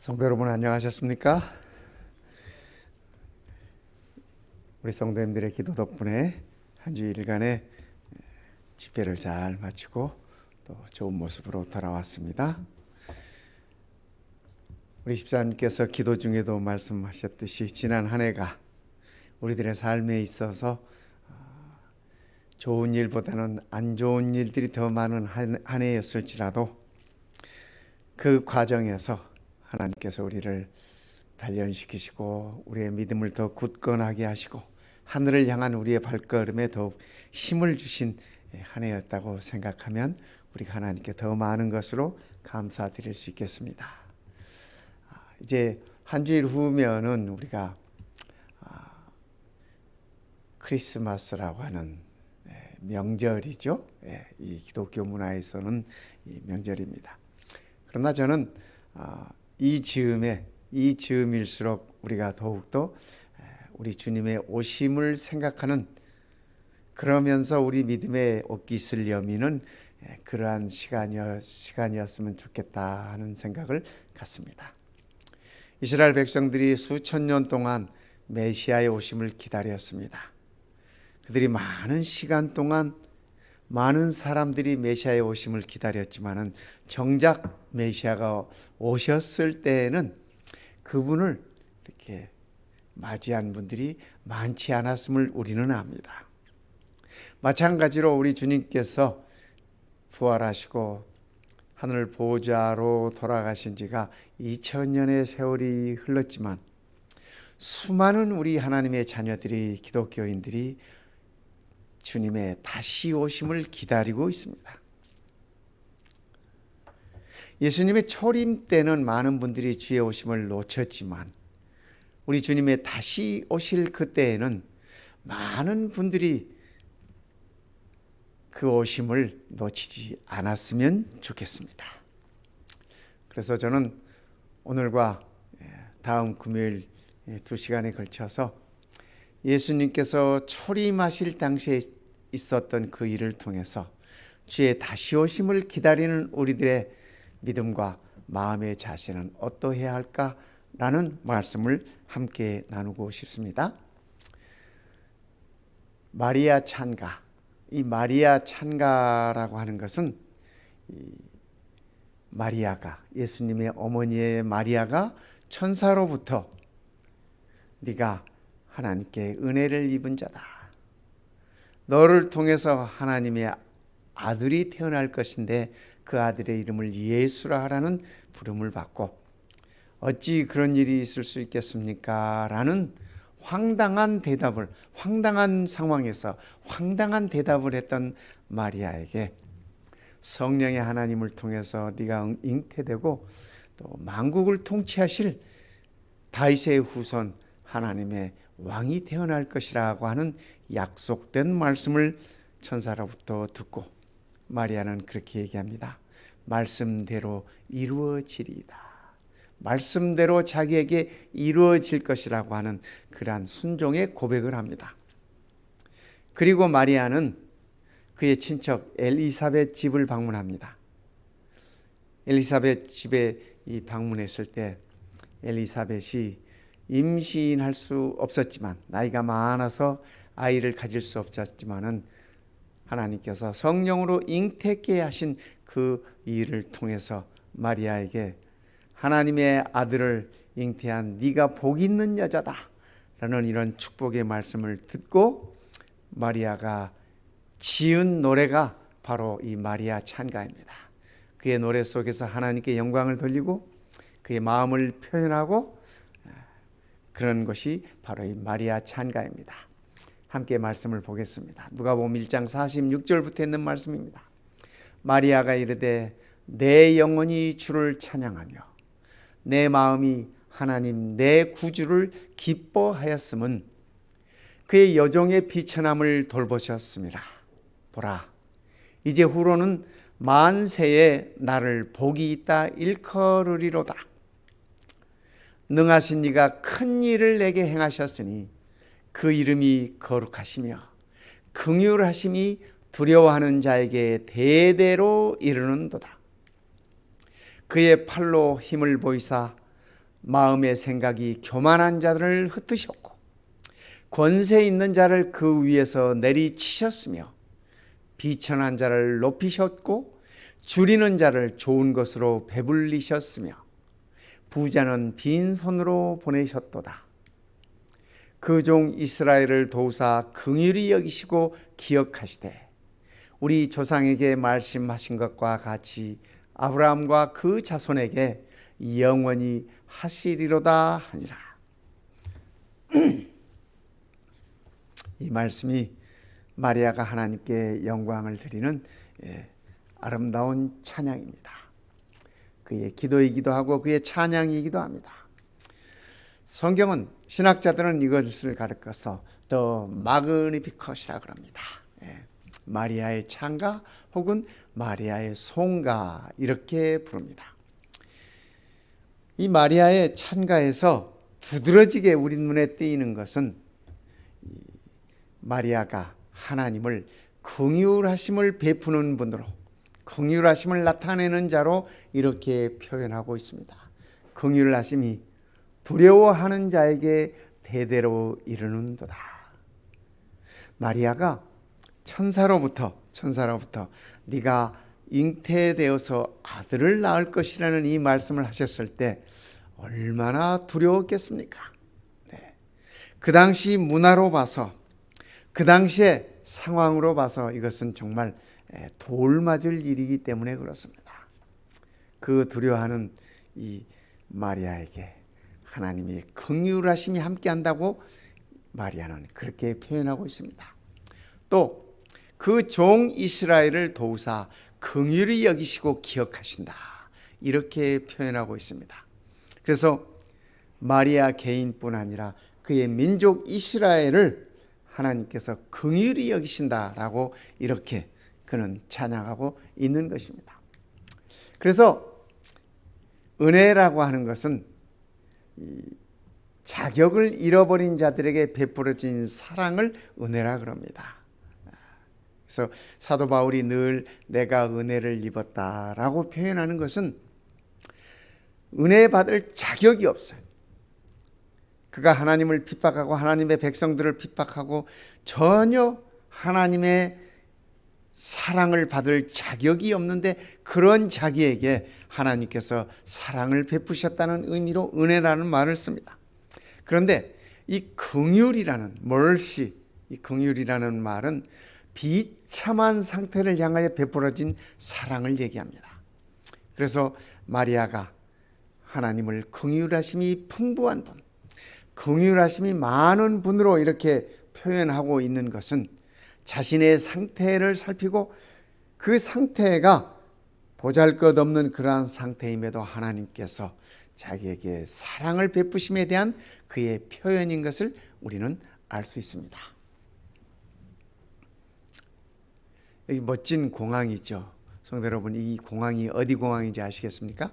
성도 여러분 안녕하셨습니까? 우리 성도님들의 기도 덕분에 한 주일간의 집회를 잘 마치고 또 좋은 모습으로 돌아왔습니다. 우리 집사님께서 기도 중에도 말씀하셨듯이 지난 한 해가 우리들의 삶에 있어서 좋은 일보다는 안 좋은 일들이 더 많은 한 해였을지라도 그 과정에서 하나님께서 우리를 단련시키시고 우리의 믿음을 더 굳건하게 하시고 하늘을 향한 우리의 발걸음에 더욱 힘을 주신 한 해였다고 생각하면 우리가 하나님께 더 많은 것으로 감사드릴 수 있겠습니다. 이제 한 주일 후면은 우리가 크리스마스라고 하는 명절이죠. 이 기독교 문화에서는 이 명절입니다. 그러나 저는 이 즈음일수록 우리가 더욱더 우리 주님의 오심을 생각하는, 그러면서 우리 믿음의 옷깃을 여미는 그러한 시간이었으면 좋겠다 하는 생각을 갖습니다. 이스라엘 백성들이 수천 년 동안 메시아의 오심을 기다렸습니다. 그들이 많은 시간 동안 많은 사람들이 메시아의 오심을 기다렸지만은 정작 메시아가 오셨을 때에는 그분을 이렇게 맞이한 분들이 많지 않았음을 우리는 압니다. 마찬가지로 우리 주님께서 부활하시고 하늘 보좌로 돌아가신 지가 2000년의 세월이 흘렀지만 수많은 우리 하나님의 자녀들이, 기독교인들이 주님의 다시 오심을 기다리고 있습니다. 예수님의 초림 때는 많은 분들이 주의 오심을 놓쳤지만 우리 주님의 다시 오실 그때에는 많은 분들이 그 오심을 놓치지 않았으면 좋겠습니다. 그래서 저는 오늘과 다음 금요일 2시간에 걸쳐서 예수님께서 초림하실 당시에 있었던 그 일을 통해서 주의 다시 오심을 기다리는 우리들의 믿음과 마음의 자세는 어떠해야 할까라는 말씀을 함께 나누고 싶습니다. 마리아 찬가, 이 마리아 찬가라고 하는 것은 마리아가, 예수님의 어머니의 마리아가 천사로부터 네가 하나님께 은혜를 입은 자다, 너를 통해서 하나님의 아들이 태어날 것인데 그 아들의 이름을 예수라 하라는 부름을 받고 어찌 그런 일이 있을 수 있겠습니까? 라는 황당한 상황에서 황당한 대답을 했던 마리아에게 성령의 하나님을 통해서 네가 잉태되고 또 만국을 통치하실 다윗의 후손 하나님의 왕이 태어날 것이라고 하는 약속된 말씀을 천사로부터 듣고 마리아는 그렇게 얘기합니다. 말씀대로 이루어지리이다. 말씀대로 자기에게 이루어질 것이라고 하는 그러한 순종의 고백을 합니다. 그리고 마리아는 그의 친척 엘리사벳 집을 방문합니다. 엘리사벳 집에 방문했을 때 엘리사벳이 임신할 수 없었지만, 나이가 많아서 아이를 가질 수 없었지만은 하나님께서 성령으로 잉태케 하신 그 일을 통해서 마리아에게 하나님의 아들을 잉태한 네가 복 있는 여자다 라는 이런 축복의 말씀을 듣고 마리아가 지은 노래가 바로 이 마리아 찬가입니다. 그의 노래 속에서 하나님께 영광을 돌리고 그의 마음을 표현하고 그런 것이 바로 이 마리아 찬가입니다. 함께 말씀을 보겠습니다. 누가복음 1장 46절부터 있는 말씀입니다. 마리아가 이르되 내 영혼이 주를 찬양하며 내 마음이 하나님 내 구주를 기뻐하였음은 그의 여종의 비천함을 돌보셨습니다. 보라, 이제 후로는 만세에 나를 복이 있다 일컬으리로다. 능하신 이가 큰 일을 내게 행하셨으니 그 이름이 거룩하시며 긍휼하심이 두려워하는 자에게 대대로 이르는도다. 그의 팔로 힘을 보이사 마음의 생각이 교만한 자들을 흩으셨고 권세 있는 자를 그 위에서 내리치셨으며 비천한 자를 높이셨고 줄이는 자를 좋은 것으로 배불리셨으며 부자는 빈손으로 보내셨도다. 그 종 이스라엘을 도우사 긍휼히 여기시고 기억하시되 우리 조상에게 말씀하신 것과 같이 아브라함과 그 자손에게 영원히 하시리로다 하니라. 이 말씀이 마리아가 하나님께 영광을 드리는 아름다운 찬양입니다. 그의 기도이기도 하고 그의 찬양이기도 합니다. 성경은 신학자들은 이것을 가르쳐서 더 마그니피컷이라고 합니다. 마리아의 찬가 혹은 마리아의 송가 이렇게 부릅니다. 이 마리아의 찬가에서 두드러지게 우리 눈에 띄는 것은 마리아가 하나님을 긍휼하심을 베푸는 분으로 긍휼하심을 나타내는 자로 이렇게 표현하고 있습니다. 긍휼하심이 두려워하는 자에게 대대로 이르는도다. 마리아가 천사로부터 네가 잉태되어서 아들을 낳을 것이라는 이 말씀을 하셨을 때 얼마나 두려웠겠습니까? 그 당시 문화로 봐서 그 당시의 상황으로 봐서 이것은 정말 돌 맞을 일이기 때문에 그렇습니다. 그 두려워하는 이 마리아에게 하나님이 긍휼하심이 함께한다고 마리아는 그렇게 표현하고 있습니다. 또 그 종 이스라엘을 도우사 긍휼히 여기시고 기억하신다 이렇게 표현하고 있습니다. 그래서 마리아 개인뿐 아니라 그의 민족 이스라엘을 하나님께서 긍휼히 여기신다라고 이렇게 그는 찬양하고 있는 것입니다. 그래서 은혜라고 하는 것은 자격을 잃어버린 자들에게 베풀어진 사랑을 은혜라 그럽니다. 그래서 사도 바울이 늘 내가 은혜를 입었다라고 표현하는 것은 은혜 받을 자격이 없어요. 그가 하나님을 핍박하고 하나님의 백성들을 핍박하고 전혀 하나님의 사랑을 받을 자격이 없는데 그런 자기에게 하나님께서 사랑을 베푸셨다는 의미로 은혜라는 말을 씁니다. 그런데 이 긍휼이라는 mercy, 이 긍휼이라는 말은 비참한 상태를 향하여 베풀어진 사랑을 얘기합니다. 그래서 마리아가 하나님을 긍휼하심이 풍부한 분, 긍휼하심이 많은 분으로 이렇게 표현하고 있는 것은 자신의 상태를 살피고 그 상태가 보잘것없는 그러한 상태임에도 하나님께서 자기에게 사랑을 베푸심에 대한 그의 표현인 것을 우리는 알 수 있습니다. 여기 멋진 공항이죠. 성도 여러분, 이 공항이 어디 공항인지 아시겠습니까?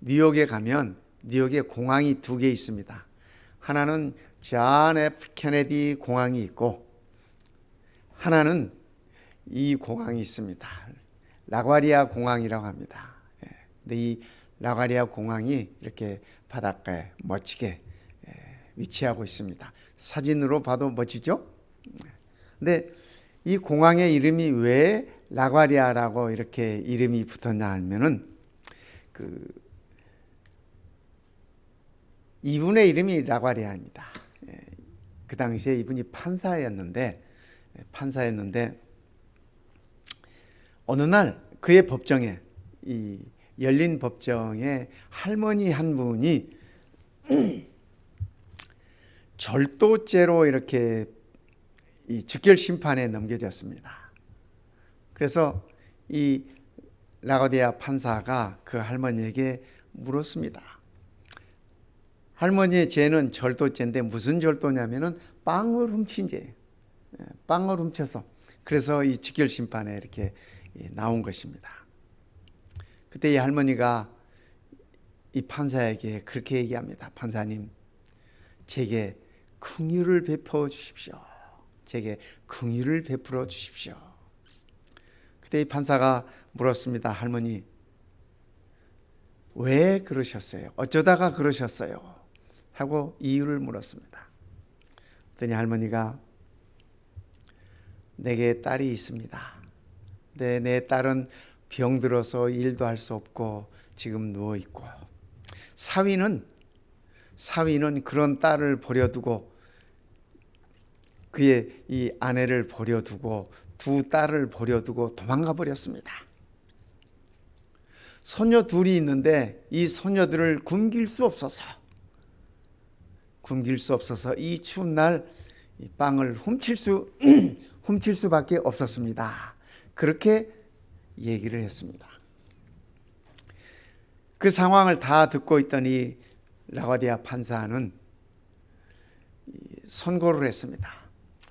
뉴욕에 가면 뉴욕에 공항이 두 개 있습니다. 하나는 존 F 케네디 공항이 있고 하나는 이 공항이 있습니다. 라과리아 공항이라고 합니다. 근데 이 라과리아 공항이 이렇게 바닷가에 멋지게 위치하고 있습니다. 사진으로 봐도 멋지죠? 근데 이 공항의 이름이 왜 라과리아라고 이렇게 이름이 붙었냐 하면은 이분의 이름이 라과리아입니다. 그 당시에 이분이 판사였는데 어느 날 그의 법정에 이 열린 법정에 할머니 한 분이 절도죄로 이렇게 이 즉결 심판에 넘겨졌습니다. 그래서 이 라과디아 판사가 그 할머니에게 물었습니다. 할머니의 죄는 절도죄인데 무슨 절도냐면은 빵을 훔친 죄, 빵을 훔쳐서 그래서 이 즉결 심판에 이렇게 나온 것입니다. 그때 이 할머니가 이 판사에게 그렇게 얘기합니다. 판사님, 제게 긍휼을 베풀어 주십시오. 제게 긍휼을 베풀어 주십시오. 그때 이 판사가 물었습니다. 할머니, 왜 그러셨어요? 어쩌다가 그러셨어요? 하고 이유를 물었습니다. 그랬더니 할머니가 내게 딸이 있습니다. 내 딸은 병들어서 일도 할 수 없고 지금 누워 있고, 사위는 그런 딸을 버려두고, 그의 이 아내를 버려두고 두 딸을 버려두고 도망가 버렸습니다. 소녀 둘이 있는데 이 소녀들을 굶길 수 없어서 이 추운 날 이 빵을 훔칠 수밖에 없었습니다. 그렇게 얘기를 했습니다. 그 상황을 다 듣고 있던 이 라과디아 판사는 선고를 했습니다.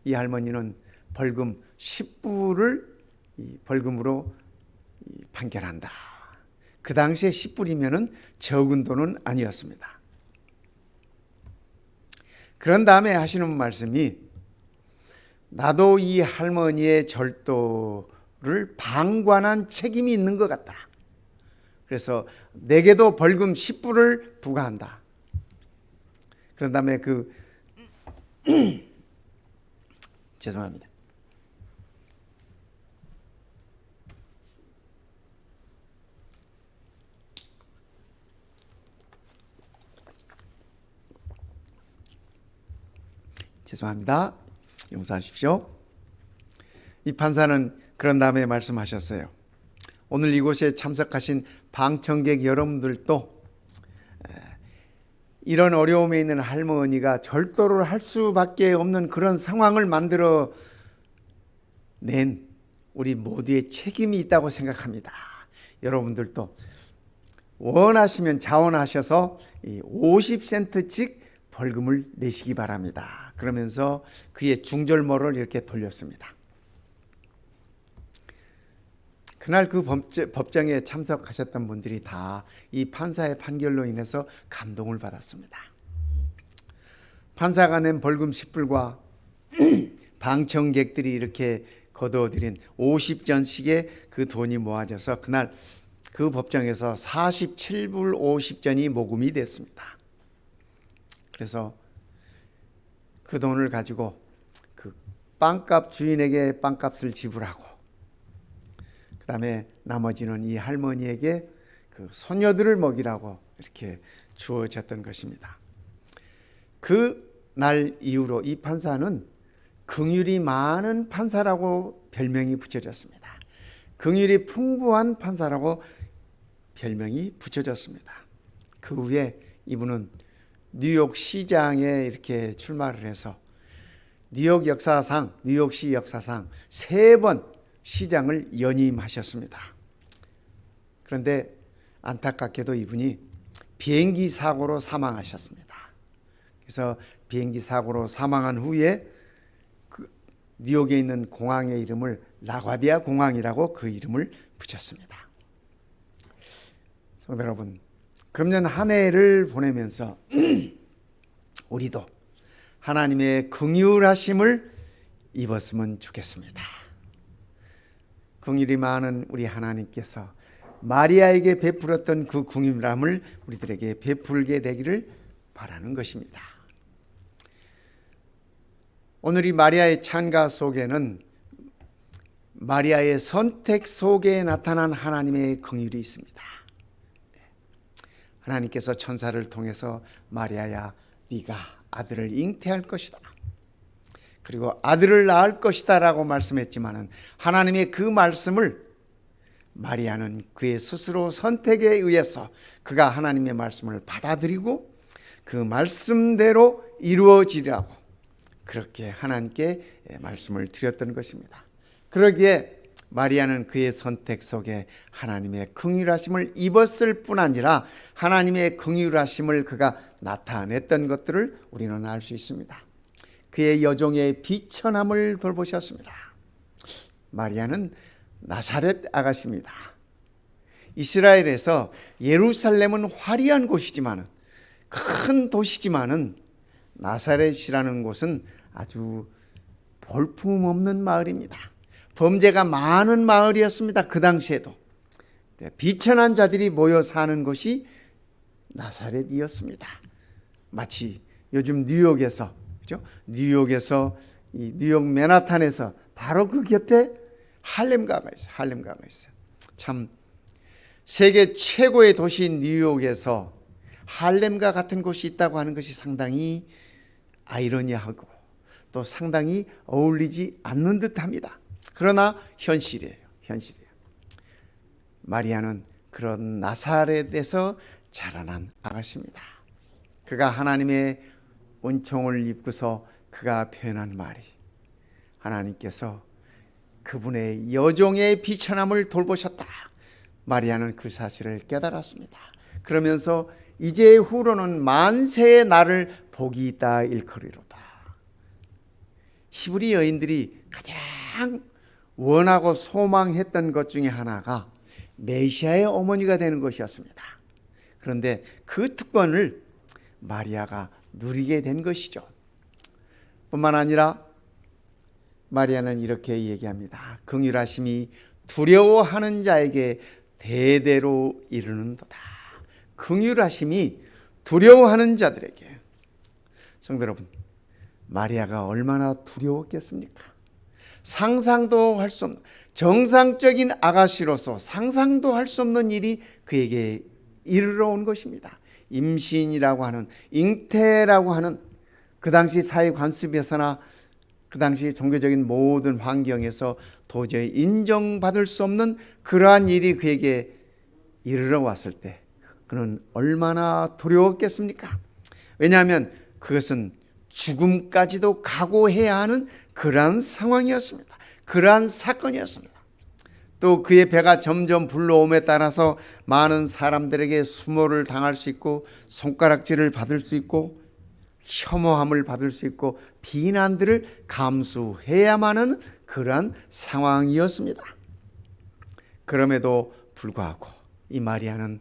이 할머니는 벌금 10불을 벌금으로 판결한다. 그 당시에 10불이면 적은 돈은 아니었습니다. 그런 다음에 하시는 말씀이, 나도 이 할머니의 절도를 방관한 책임이 있는 것 같다. 그래서 내게도 벌금 10불을 부과한다. 그런 다음에 죄송합니다. 용서하십시오. 이 판사는 그런 다음에 말씀하셨어요. 오늘 이곳에 참석하신 방청객 여러분들도 이런 어려움에 있는 할머니가 절도를 할 수밖에 없는 그런 상황을 만들어 낸 우리 모두의 책임이 있다고 생각합니다. 여러분들도 원하시면 자원하셔서 50센트씩 벌금을 내시기 바랍니다. 그러면서 그의 중절모를 이렇게 돌렸습니다. 그날 그 법정에 참석하셨던 분들이 다 이 판사의 판결로 인해서 감동을 받았습니다. 판사가 낸 벌금 10불과 방청객들이 이렇게 거두어들인 50전씩의 그 돈이 모아져서 그날 그 법정에서 47불 50전이 모금이 됐습니다. 그래서 그 돈을 가지고 그 빵값 주인에게 빵값을 지불하고, 그 다음에 나머지는 이 할머니에게 그 소녀들을 먹이라고 이렇게 주어졌던 것입니다. 그 날 이후로 이 판사는 긍휼이 많은 판사라고 별명이 붙여졌습니다. 긍휼이 풍부한 판사라고 별명이 붙여졌습니다. 그 후에 이분은 뉴욕 시장에 이렇게 출마를 해서 뉴욕시 역사상 3번 시장을 연임하셨습니다. 그런데 안타깝게도 이분이 비행기 사고로 사망하셨습니다. 그래서 비행기 사고로 사망한 후에 그 뉴욕에 있는 공항의 이름을 라과디아 공항이라고 그 이름을 붙였습니다. 성도 여러분, 금년 한 해를 보내면서 우리도 하나님의 긍휼하심을 입었으면 좋겠습니다. 긍휼이 많은 우리 하나님께서 마리아에게 베풀었던 그 긍휼함을 우리들에게 베풀게 되기를 바라는 것입니다. 오늘 이 마리아의 찬가 속에는 마리아의 선택 속에 나타난 하나님의 긍휼이 있습니다. 하나님께서 천사를 통해서 마리아야, 네가 아들을 잉태할 것이다, 그리고 아들을 낳을 것이다 라고 말씀했지만 하나님의 그 말씀을 마리아는 그의 스스로 선택에 의해서 그가 하나님의 말씀을 받아들이고 그 말씀대로 이루어지라고 그렇게 하나님께 말씀을 드렸던 것입니다. 그러기에 마리아는 그의 선택 속에 하나님의 긍휼하심을 입었을 뿐 아니라 하나님의 긍휼하심을 그가 나타냈던 것들을 우리는 알 수 있습니다. 그의 여종의 비천함을 돌보셨습니다. 마리아는 나사렛 아가씨입니다. 이스라엘에서 예루살렘은 화려한 곳이지만, 큰 도시지만은 나사렛이라는 곳은 아주 볼품없는 마을입니다. 범죄가 많은 마을이었습니다. 그 당시에도. 비천한 자들이 모여 사는 곳이 나사렛이었습니다. 마치 요즘 뉴욕에서, 그죠? 뉴욕에서 이 뉴욕 맨하탄에서 바로 그 곁에 할렘가가 있어요. 할렘가가 있어요. 참 세계 최고의 도시 뉴욕에서 할렘가 같은 곳이 있다고 하는 것이 상당히 아이러니하고 또 상당히 어울리지 않는 듯합니다. 그러나 현실이에요. 현실이에요. 마리아는 그런 나사렛에서 자라난 아가씨입니다. 그가 하나님의 은총을 입고서 그가 표현한 말이, 하나님께서 그분의 여종의 비천함을 돌보셨다. 마리아는 그 사실을 깨달았습니다. 그러면서 이제 후로는 만세의 나를 복이 있다 일컬이로다. 히브리 여인들이 가장 원하고 소망했던 것 중에 하나가 메시아의 어머니가 되는 것이었습니다. 그런데 그 특권을 마리아가 누리게 된 것이죠. 뿐만 아니라 마리아는 이렇게 얘기합니다. 긍휼하심이 두려워하는 자에게 대대로 이르는도다. 긍휼하심이 두려워하는 자들에게. 성도 여러분, 마리아가 얼마나 두려웠겠습니까? 상상도 할 수 없는, 정상적인 아가씨로서 상상도 할 수 없는 일이 그에게 이르러 온 것입니다. 임신이라고 하는, 잉태라고 하는 그 당시 사회 관습에서나 그 당시 종교적인 모든 환경에서 도저히 인정받을 수 없는 그러한 일이 그에게 이르러 왔을 때 그는 얼마나 두려웠겠습니까? 왜냐하면 그것은 죽음까지도 각오해야 하는 그러한 상황이었습니다. 그러한 사건이었습니다. 또 그의 배가 점점 불러옴에 따라서 많은 사람들에게 수모를 당할 수 있고 손가락질을 받을 수 있고 혐오함을 받을 수 있고 비난들을 감수해야만 하는 그러한 상황이었습니다. 그럼에도 불구하고 이 마리아는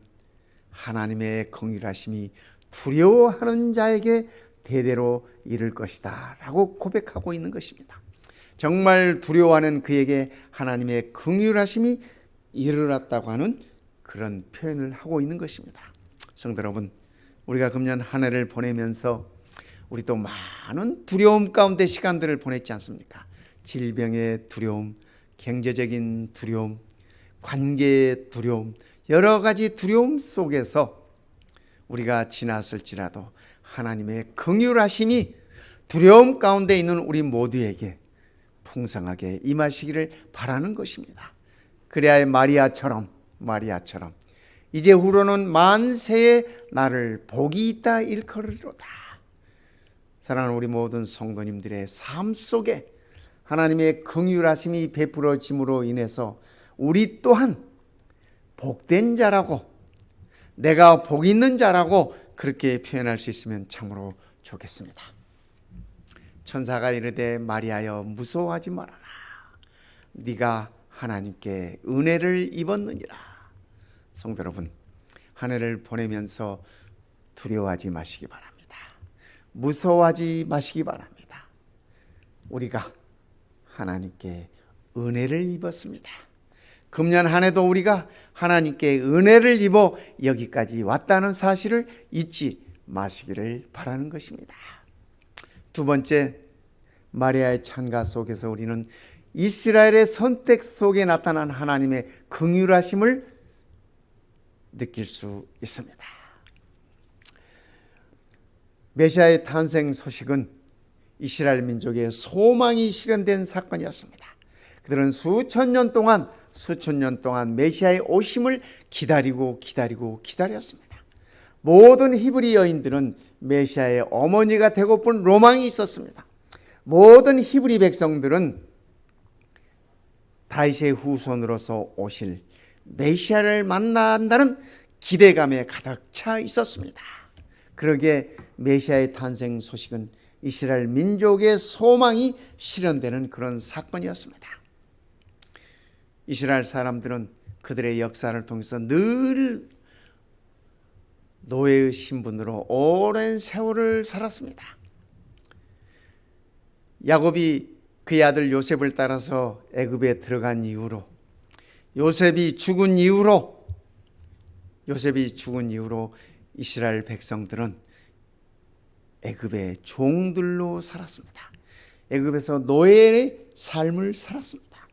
하나님의 긍휼하심이 두려워하는 자에게 대대로 이를 것이다 라고 고백하고 있는 것입니다. 정말 두려워하는 그에게 하나님의 긍휼하심이 이르렀다고 하는 그런 표현을 하고 있는 것입니다. 성도 여러분, 우리가 금년 한 해를 보내면서 우리 또 많은 두려움 가운데 시간들을 보냈지 않습니까? 질병의 두려움, 경제적인 두려움, 관계의 두려움, 여러 가지 두려움 속에서 우리가 지났을지라도 하나님의 긍휼하심이 두려움 가운데 있는 우리 모두에게 풍성하게 임하시기를 바라는 것입니다. 그래야 마리아처럼 이제 후로는 만세의 나를 복이 있다 일컬으리로다. 사랑하는 우리 모든 성도님들의 삶 속에 하나님의 긍휼하심이 베풀어짐으로 인해서 우리 또한 복된 자라고, 내가 복 있는 자라고 그렇게 표현할 수 있으면 참으로 좋겠습니다. 천사가 이르되 마리아여 무서워하지 말아라. 네가 하나님께 은혜를 입었느니라. 성도 여러분, 한 해를 보내면서 두려워하지 마시기 바랍니다. 무서워하지 마시기 바랍니다. 우리가 하나님께 은혜를 입었습니다. 금년 한 해도 우리가 하나님께 은혜를 입어 여기까지 왔다는 사실을 잊지 마시기를 바라는 것입니다. 두 번째, 마리아의 찬가 속에서 우리는 이스라엘의 선택 속에 나타난 하나님의 긍휼하심을 느낄 수 있습니다. 메시아의 탄생 소식은 이스라엘 민족의 소망이 실현된 사건이었습니다. 그들은 수천 년 동안 메시아의 오심을 기다렸습니다. 모든 히브리 여인들은 메시아의 어머니가 되고픈 로망이 있었습니다. 모든 히브리 백성들은 다윗의 후손으로서 오실 메시아를 만난다는 기대감에 가득 차 있었습니다. 그러기에 메시아의 탄생 소식은 이스라엘 민족의 소망이 실현되는 그런 사건이었습니다. 이스라엘 사람들은 그들의 역사를 통해서 늘 노예의 신분으로 오랜 세월을 살았습니다. 야곱이 그의 아들 요셉을 따라서 애굽에 들어간 이후로, 요셉이 죽은 이후로 요셉이 죽은 이후로 이스라엘 백성들은 애굽의 종들로 살았습니다. 애굽에서 노예의 삶을 살았습니다.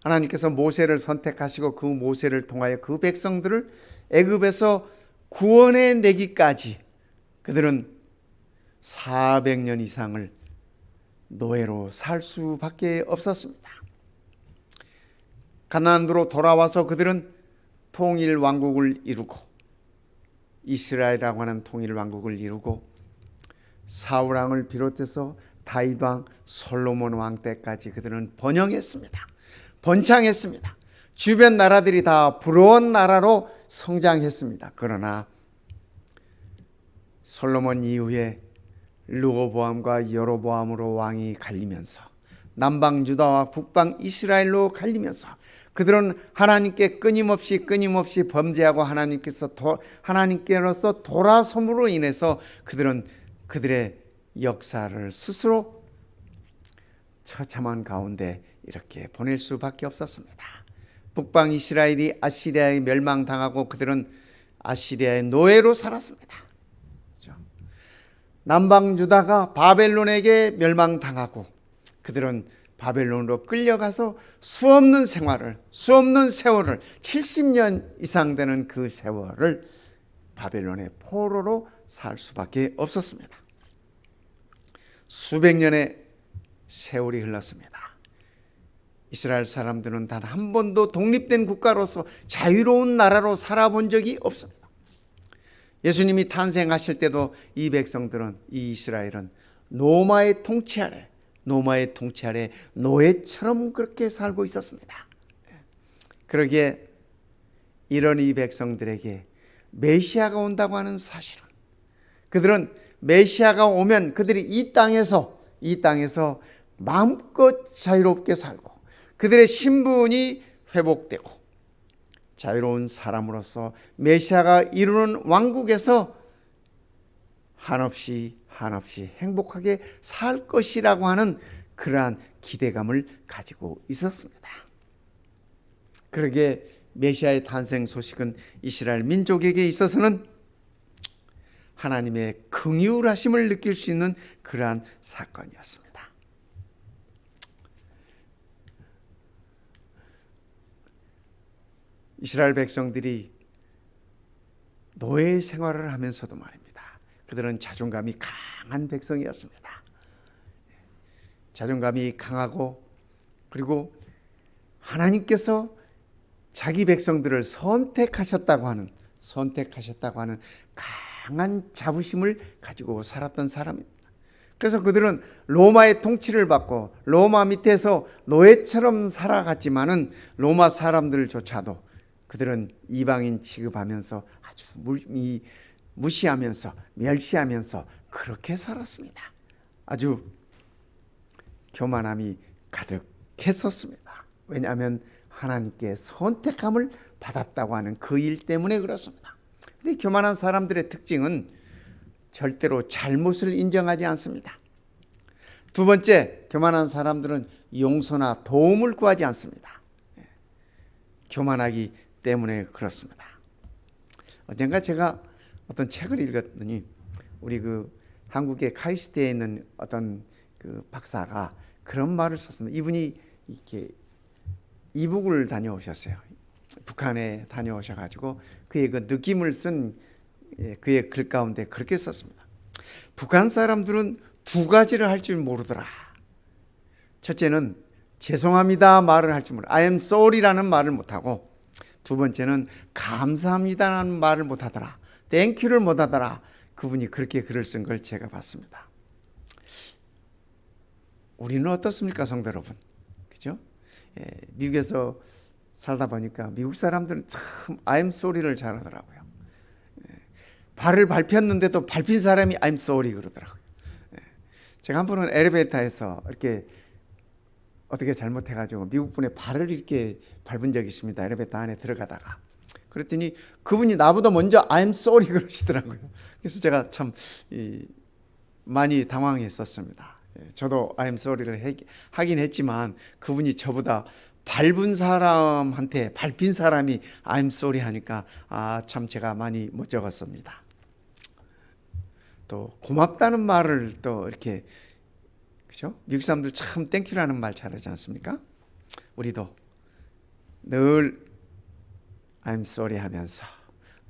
하나님께서 모세를 선택하시고 그 모세를 통하여 그 백성들을 애굽에서 구원해 내기까지 그들은 400년 이상을 노예로 살 수밖에 없었습니다. 가나안으로 돌아와서 그들은 통일 왕국을 이루고 이스라엘이라고 하는 통일 왕국을 이루고 사울 왕을 비롯해서 다윗 왕, 솔로몬 왕 때까지 그들은 번영했습니다. 번창했습니다. 주변 나라들이 다 부러운 나라로 성장했습니다. 그러나 솔로몬 이후에 르호보암과 여로보암으로 왕이 갈리면서 남방 유다와 북방 이스라엘로 갈리면서 그들은 하나님께 끊임없이 범죄하고 하나님께로서 돌아섬으로 인해서 그들은 그들의 역사를 스스로 처참한 가운데 이렇게 보낼 수밖에 없었습니다. 북방 이스라엘이 아시리아에 멸망당하고 그들은 아시리아의 노예로 살았습니다. 그렇죠? 남방 유다가 바벨론에게 멸망당하고 그들은 바벨론으로 끌려가서 수없는 세월을 70년 이상 되는 그 세월을 바벨론의 포로로 살 수밖에 없었습니다. 수백 년의 세월이 흘렀습니다. 이스라엘 사람들은 단 한 번도 독립된 국가로서 자유로운 나라로 살아본 적이 없습니다. 예수님이 탄생하실 때도 이 백성들은, 이 이스라엘은 로마의 통치 아래 노예처럼 그렇게 살고 있었습니다. 그러기에 이런 이 백성들에게 메시아가 온다고 하는 사실은, 그들은 메시아가 오면 그들이 이 땅에서 마음껏 자유롭게 살고 그들의 신분이 회복되고 자유로운 사람으로서 메시아가 이루는 왕국에서 한없이 행복하게 살 것이라고 하는 그러한 기대감을 가지고 있었습니다. 그러기에 메시아의 탄생 소식은 이스라엘 민족에게 있어서는 하나님의 긍휼하심을 느낄 수 있는 그러한 사건이었습니다. 이스라엘 백성들이 노예 생활을 하면서도 말입니다. 그들은 자존감이 강한 백성이었습니다. 자존감이 강하고 그리고 하나님께서 자기 백성들을 선택하셨다고 하는 강한 자부심을 가지고 살았던 사람입니다. 그래서 그들은 로마의 통치를 받고 로마 밑에서 노예처럼 살아갔지만은 로마 사람들조차도 그들은 이방인 취급하면서 아주 무시하면서 멸시하면서 그렇게 살았습니다. 아주 교만함이 가득했었습니다. 왜냐하면 하나님께 선택함을 받았다고 하는 그 일 때문에 그렇습니다. 그런데 교만한 사람들의 특징은 절대로 잘못을 인정하지 않습니다. 두 번째, 교만한 사람들은 용서나 도움을 구하지 않습니다. 교만하기 때문에 그렇습니다. 언젠가 제가 어떤 책을 읽었더니 우리 그 한국의 카이스트에 있는 어떤 그 박사가 그런 말을 썼습니다. 이분이 이렇게 이북을 다녀오셨어요. 북한에 다녀오셔가지고 그의 그 느낌을 쓴 그의 글 가운데 그렇게 썼습니다. 북한 사람들은 두 가지를 할 줄 모르더라. 첫째는 죄송합니다 말을 할 줄 모르. I am sorry라는 말을 못하고, 두 번째는 감사합니다라는 말을 못하더라. Thank you를 못하더라. 그분이 그렇게 글을 쓴 걸 제가 봤습니다. 우리는 어떻습니까, 성도 여러분? 그죠? 미국에서 살다 보니까 미국 사람들은 참 I'm sorry를 잘하더라고요. 발을 밟혔는데도 밟힌 사람이 I'm sorry 그러더라고요. 제가 한 번은 엘리베이터에서 이렇게 어떻게 잘못해가지고 미국 분의 발을 이렇게 밟은 적이 있습니다. 엘리베이터 안에 들어가다가. 그랬더니 그분이 나보다 먼저 I'm sorry 그러시더라고요. 그래서 제가 참 많이 당황했었습니다. 저도 I'm sorry를 하긴 했지만 그분이 저보다 밟은 사람한테 밟힌 사람이 I'm sorry 하니까 참 제가 많이 못 적었습니다. 또 고맙다는 말을 또 이렇게, 그죠? 미국 사람들 참 땡큐라는 말 잘하지 않습니까? 우리도 늘 I'm sorry 하면서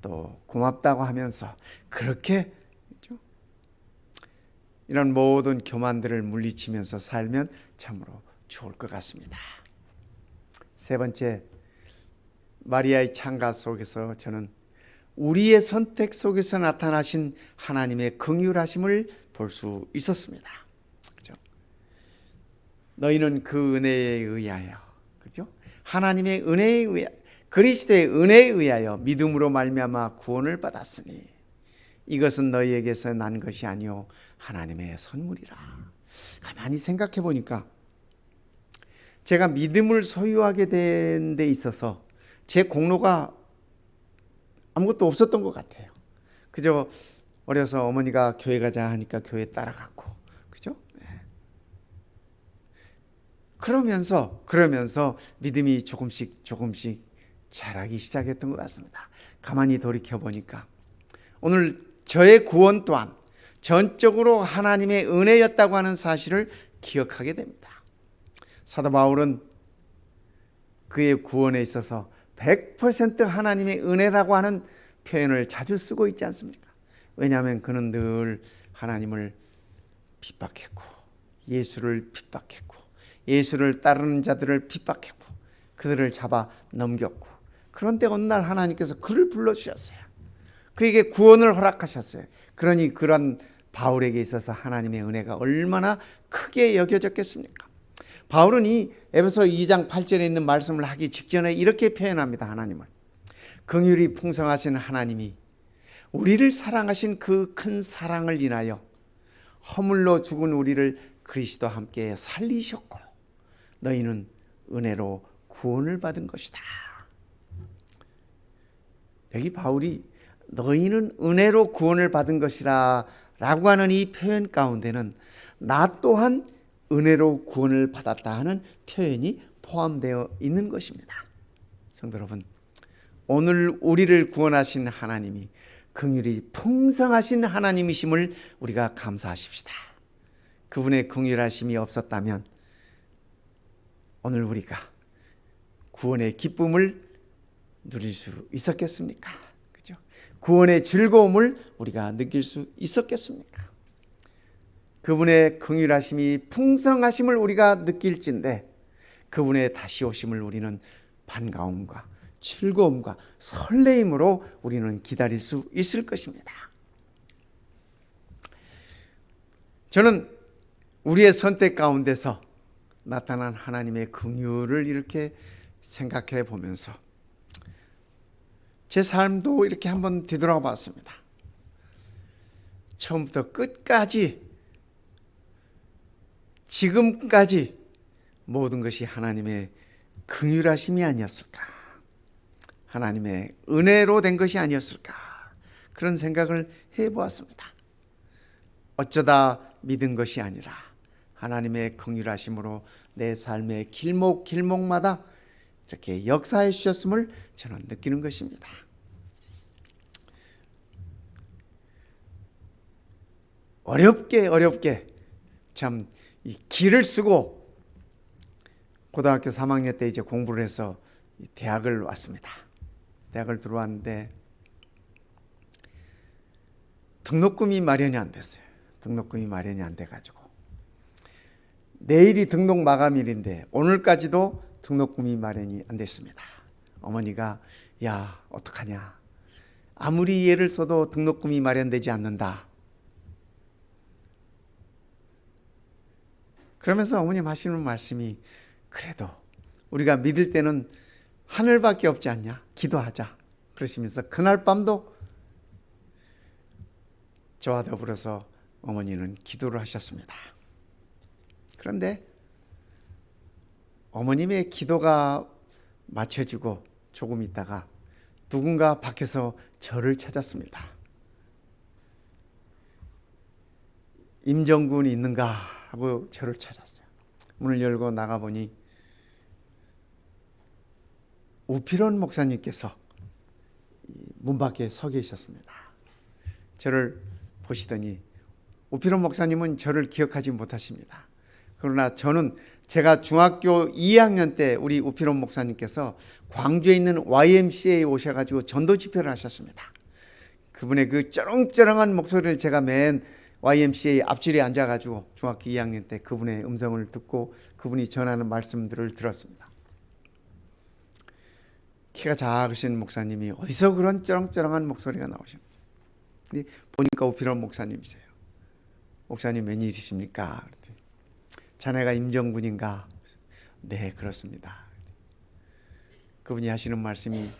또 고맙다고 하면서 그렇게, 그죠? 이런 모든 교만들을 물리치면서 살면 참으로 좋을 것 같습니다. 세 번째, 마리아의 창가 속에서 저는 우리의 선택 속에서 나타나신 하나님의 긍휼하심을 볼 수 있었습니다. 그죠? 너희는 그 은혜에 의하여, 그죠? 하나님의 은혜에 의하여, 그리스도의 은혜에 의하여 믿음으로 말미암아 구원을 받았으니 이것은 너희에게서 난 것이 아니요 하나님의 선물이라. 가만히 생각해 보니까 제가 믿음을 소유하게 된 데 있어서 제 공로가 아무것도 없었던 것 같아요. 그저 어려서 어머니가 교회 가자 하니까 교회 따라갔고, 그죠? 그러면서 믿음이 조금씩 자라기 시작했던 것 같습니다. 가만히 돌이켜 보니까 오늘 저의 구원 또한 전적으로 하나님의 은혜였다고 하는 사실을 기억하게 됩니다. 사도 바울은 그의 구원에 있어서 100% 하나님의 은혜라고 하는 표현을 자주 쓰고 있지 않습니까? 왜냐하면 그는 늘 하나님을 핍박했고 예수를 핍박했고 예수를 따르는 자들을 핍박했고 그들을 잡아 넘겼고, 그런데 어느 날 하나님께서 그를 불러주셨어요. 그에게 구원을 허락하셨어요. 그러니 그런 바울에게 있어서 하나님의 은혜가 얼마나 크게 여겨졌겠습니까? 바울은 이 에베소 2장 8절에 있는 말씀을 하기 직전에 이렇게 표현합니다. 하나님을, 긍휼이 풍성하신 하나님이 우리를 사랑하신 그 큰 사랑을 인하여 허물로 죽은 우리를 그리스도와 함께 살리셨고 너희는 은혜로 구원을 받은 것이다. 여기 바울이 너희는 은혜로 구원을 받은 것이라 라고 하는 이 표현 가운데는 나 또한 은혜로 구원을 받았다 하는 표현이 포함되어 있는 것입니다. 성도 여러분, 오늘 우리를 구원하신 하나님이 긍휼이 풍성하신 하나님이심을 우리가 감사하십시다. 그분의 긍휼하심이 없었다면 오늘 우리가 구원의 기쁨을 누릴 수 있었겠습니까? 그죠? 구원의 즐거움을 우리가 느낄 수 있었겠습니까? 그분의 긍휼하심이 풍성하심을 우리가 느낄진데 그분의 다시 오심을 우리는 반가움과 즐거움과 설레임으로 우리는 기다릴 수 있을 것입니다. 저는 우리의 선택 가운데서 나타난 하나님의 긍휼을 이렇게 생각해 보면서 제 삶도 이렇게 한번 뒤돌아 봤습니다. 처음부터 끝까지 지금까지 모든 것이 하나님의 긍휼하심이 아니었을까, 하나님의 은혜로 된 것이 아니었을까, 그런 생각을 해보았습니다. 어쩌다 믿은 것이 아니라 하나님의 긍휼하심으로 내 삶의 길목길목마다 이렇게 역사해 주셨음을 저는 느끼는 것입니다. 어렵게 참 이 길을 쓰고 고등학교 3학년 때 이제 공부를 해서 대학을 왔습니다. 대학을 들어왔는데 등록금이 마련이 안 됐어요. 등록금이 마련이 안 돼가지고 내일이 등록 마감일인데 오늘까지도 등록금이 마련이 안 됐습니다. 어머니가 야 어떡하냐, 아무리 애를 써도 등록금이 마련되지 않는다. 그러면서 어머님 하시는 말씀이 그래도 우리가 믿을 때는 하늘밖에 없지 않냐, 기도하자 그러시면서 그날 밤도 저와 더불어서 어머니는 기도를 하셨습니다. 그런데 어머님의 기도가 마쳐지고 조금 있다가 누군가 밖에서 저를 찾았습니다. 임정군이 있는가 하고 저를 찾았어요. 문을 열고 나가보니 우필원 목사님께서 문 밖에 서 계셨습니다. 저를 보시더니 우필원 목사님은 저를 기억하지 못하십니다. 그러나 저는 제가 중학교 2학년 때 우리 우필원 목사님께서 광주에 있는 YMCA에 오셔가지고 전도 집회를 하셨습니다. 그분의 그 쩌렁쩌렁한 목소리를 제가 맨 YMCA 앞줄에 앉아가지고 중학교 2학년 때 그분의 음성을 듣고 그분이 전하는 말씀들을 들었습니다. 키가 작으신 목사님이 어디서 그런 쩌렁쩌렁한 목소리가 나오셨는지 보니까 우필원 목사님이세요. 목사님 웬일이십니까? 그랬더니 자네가 임정군인가? 네, 그렇습니다. 그분이 하시는 말씀이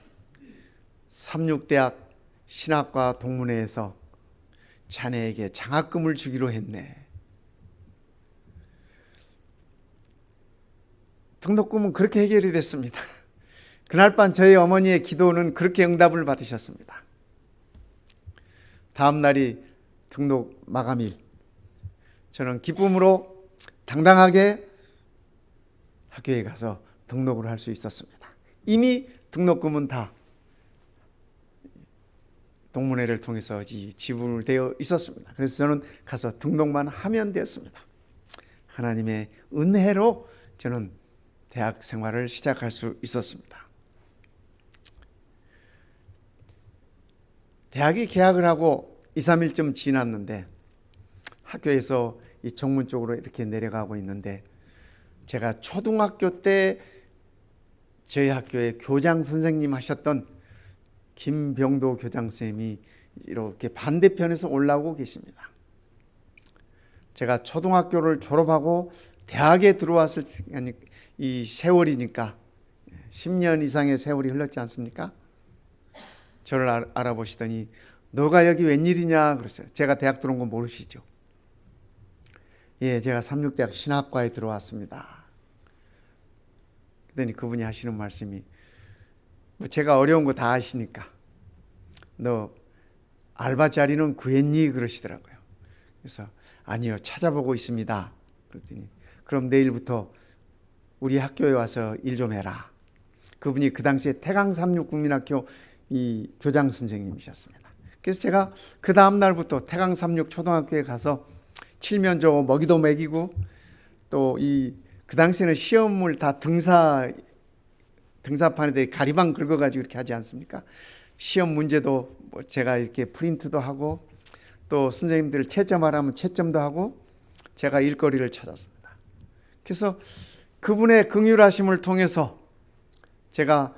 삼육대학 신학과 동문회에서 자네에게 장학금을 주기로 했네. 등록금은 그렇게 해결이 됐습니다. 그날 밤 저희 어머니의 기도는 그렇게 응답을 받으셨습니다. 다음 날이 등록 마감일. 저는 기쁨으로 당당하게 학교에 가서 등록을 할 수 있었습니다. 이미 등록금은 다 동문회를 통해서 지불되어 있었습니다. 그래서 저는 가서 등록만 하면 되었습니다. 하나님의 은혜로 저는 대학 생활을 시작할 수 있었습니다. 대학이 개학을 하고 2, 3일쯤 지났는데 학교에서 이 정문 쪽으로 이렇게 내려가고 있는데 제가 초등학교 때 저희 학교의 교장 선생님 하셨던 김병도 교장 선생님이 이렇게 반대편에서 올라오고 계십니다. 제가 초등학교를 졸업하고 대학에 들어왔을 이 세월이니까 10년 이상의 세월이 흘렀지 않습니까? 저를 알아보시더니 너가 여기 웬일이냐 그랬어요. 제가 대학 들어온 건 모르시죠? 예, 제가 삼육대학 신학과에 들어왔습니다. 그랬더니 그분이 하시는 말씀이 제가 어려운 거 다 아시니까 너 알바 자리는 구했니? 그러시더라고요. 그래서 아니요, 찾아보고 있습니다. 그랬더니 그럼 내일부터 우리 학교에 와서 일 좀 해라. 그분이 그 당시에 태강삼육국민학교 이 교장 선생님이셨습니다. 그래서 제가 그 다음 날부터 태강삼육 초등학교에 가서 칠면조 먹이도 먹이고 또 그 당시에는 시험을 다 등사판에 가리방 긁어가지고 이렇게 하지 않습니까? 시험 문제도 제가 이렇게 프린트도 하고 또 선생님들 채점하라면 채점도 하고 제가 일거리를 찾았습니다. 그래서 그분의 긍휼하심을 통해서 제가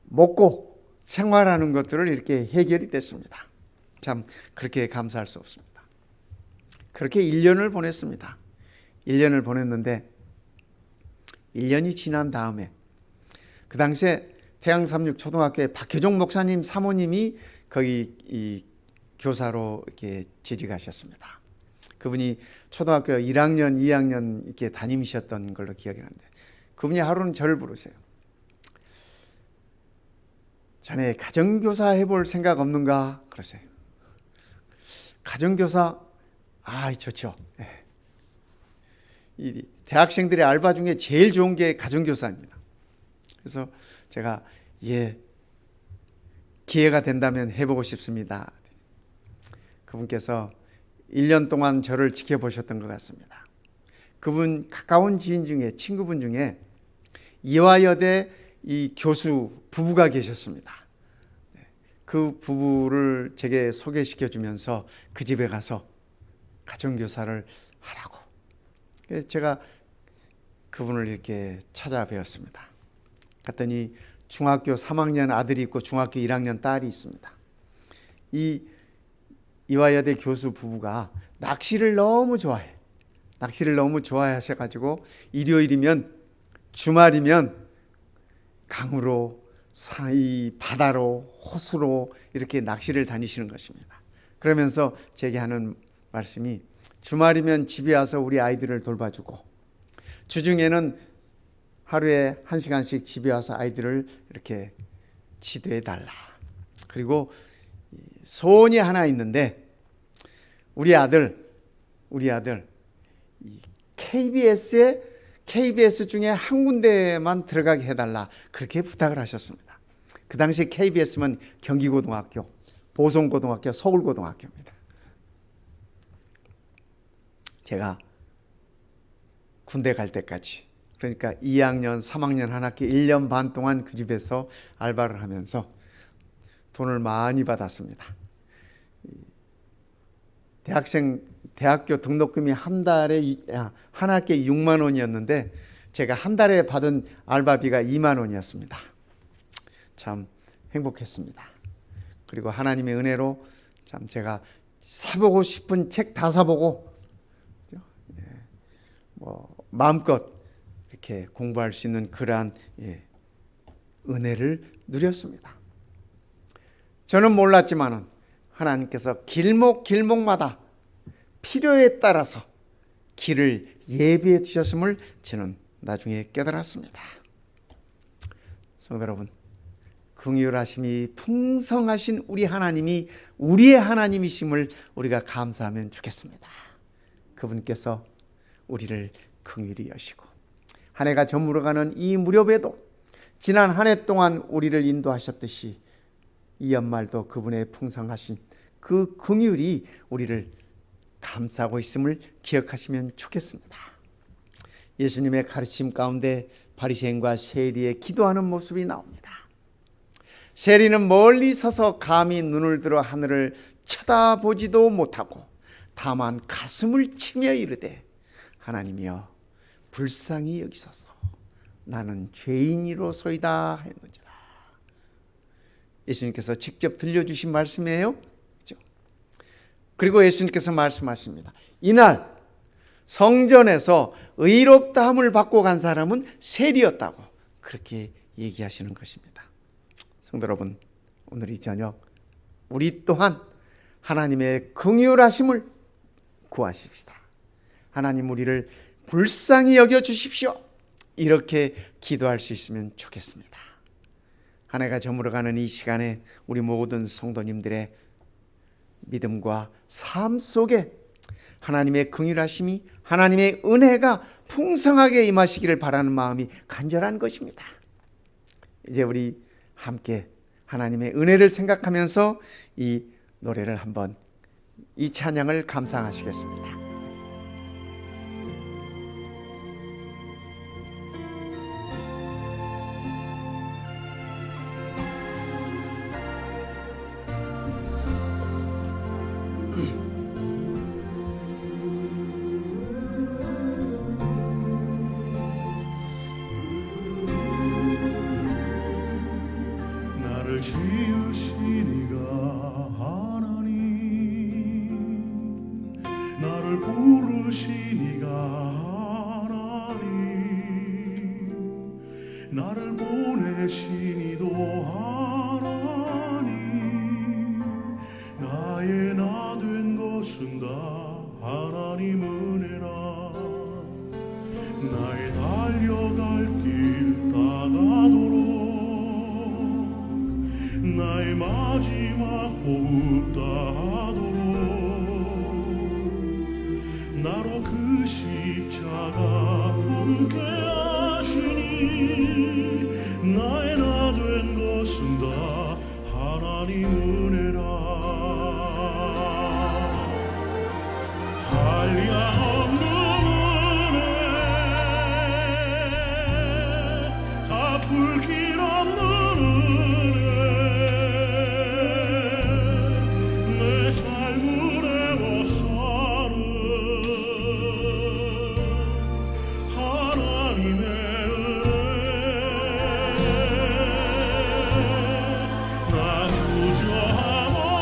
먹고 생활하는 것들을 이렇게 해결이 됐습니다. 참 그렇게 감사할 수 없습니다. 그렇게 1년을 보냈습니다. 1년을 보냈는데 1년이 지난 다음에 그 당시에 태양삼육 초등학교에 박효종 목사님 사모님이 거기 이 교사로 이렇게 재직하셨습니다. 그분이 초등학교 1학년, 2학년 이렇게 담임이셨던 걸로 기억이 나는데 그분이 하루는 저를 부르세요. 자네 가정교사 해볼 생각 없는가? 그러세요. 가정교사 좋죠. 네. 이 대학생들의 알바 중에 제일 좋은 게 가정교사입니다. 그래서 제가 기회가 된다면 해보고 싶습니다. 그분께서 1년 동안 저를 지켜보셨던 것 같습니다. 그분 가까운 지인 중에 친구분 중에 이화여대 이 교수 부부가 계셨습니다. 그 부부를 제게 소개시켜 주면서 그 집에 가서 가정교사를 하라고. 제가 그분을 이렇게 찾아뵈었습니다. 갔더니 중학교 3학년 아들이 있고 중학교 1학년 딸이 있습니다. 이화여대 교수 부부가 낚시를 너무 좋아해. 낚시를 너무 좋아하셔가지고 일요일이면 주말이면 강으로 바다로 호수로 이렇게 낚시를 다니시는 것입니다. 그러면서 제게 하는 말씀이 주말이면 집에 와서 우리 아이들을 돌봐주고 주중에는 하루에 1시간씩 집에 와서 아이들을 이렇게 지도해 달라. 그리고 소원이 하나 있는데 우리 아들 KBS에 KBS 중에 한 군데만 들어가게 해달라 그렇게 부탁을 하셨습니다. 그 당시 KBS면 경기고등학교, 보성고등학교, 서울고등학교입니다. 제가 군대 갈 때까지, 그러니까 2학년, 3학년 한 학기 1년 반 동안 그 집에서 알바를 하면서 돈을 많이 받았습니다. 대학교 등록금이 한 학기에 6만 원이었는데 제가 한 달에 받은 알바비가 2만 원이었습니다. 참 행복했습니다. 그리고 하나님의 은혜로 참 제가 사보고 싶은 책 다 사보고 마음껏 이렇게 공부할 수 있는 그러한 은혜를 누렸습니다. 저는 몰랐지만은 하나님께서 길목마다 필요에 따라서 길을 예비해 주셨음을 저는 나중에 깨달았습니다. 성도 여러분, 긍휼하심이 풍성하신 우리 하나님이 우리의 하나님이심을 우리가 감사하면 좋겠습니다. 그분께서 우리를 긍휼히 여시고 한 해가 저물어가는 이 무렵에도 지난 한 해 동안 우리를 인도하셨듯이 이 연말도 그분의 풍성하신 그 긍휼이 우리를 감싸고 있음을 기억하시면 좋겠습니다. 예수님의 가르침 가운데 바리새인과 세리의 기도하는 모습이 나옵니다. 세리는 멀리 서서 감히 눈을 들어 하늘을 쳐다보지도 못하고 다만 가슴을 치며 이르되 하나님이여 불쌍히 여기소서 나는 죄인이로소이다 했는지라. 예수님께서 직접 들려주신 말씀이에요. 그렇죠? 그리고 예수님께서 말씀하십니다. 이날 성전에서 의롭다함을 받고 간 사람은 세리였다고 그렇게 얘기하시는 것입니다. 성도 여러분, 오늘 이 저녁 우리 또한 하나님의 긍휼하심을 구하십시다. 하나님 우리를 불쌍히 여겨 주십시오. 이렇게 기도할 수 있으면 좋겠습니다. 한 해가 저물어가는 이 시간에 우리 모든 성도님들의 믿음과 삶 속에 하나님의 긍휼하심이, 하나님의 은혜가 풍성하게 임하시기를 바라는 마음이 간절한 것입니다. 이제 우리 함께 하나님의 은혜를 생각하면서 이 노래를 한번, 이 찬양을 감상하시겠습니다. 지으시니가 하나님 나를 부르시니가 하나님 나를 보내시니도 하나님 나의 나 된 것은 다 하나님 은혜라 나의 달려갈 길 다가도록 나의 마지막 호흡 다하도록 나로 그 십자가 함께 하시니 나의 나 된 것은 다 하나님 은혜라 한량 없는 은혜 갚을 길 없는 나 주저함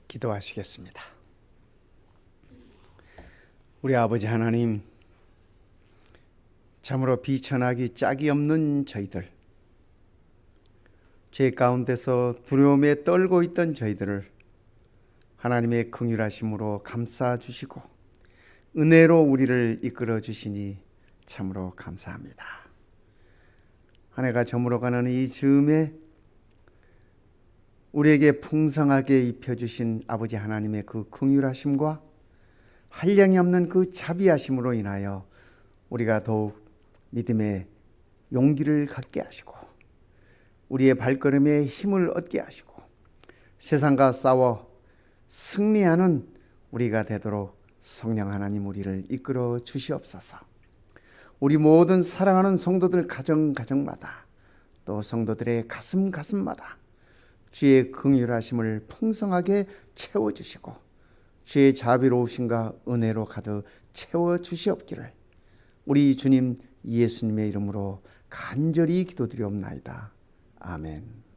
기도하시겠습니다. 우리 아버지 하나님, 참으로 비천하기 짝이 없는 저희들, 죄 가운데서 두려움에 떨고 있던 저희들을 하나님의 긍휼하심으로 감싸주시고 은혜로 우리를 이끌어 주시니 참으로 감사합니다. 한 해가 저물어가는 이 즈음에 우리에게 풍성하게 입혀주신 아버지 하나님의 그 긍휼하심과 한량이 없는 그 자비하심으로 인하여 우리가 더욱 믿음의 용기를 갖게 하시고 우리의 발걸음에 힘을 얻게 하시고 세상과 싸워 승리하는 우리가 되도록 성령 하나님 우리를 이끌어 주시옵소서. 우리 모든 사랑하는 성도들 가정마다 또 성도들의 가슴마다 주의 긍휼하심을 풍성하게 채워주시고 주의 자비로우심과 은혜로 가득 채워주시옵기를 우리 주님 예수님의 이름으로 간절히 기도드리옵나이다. 아멘.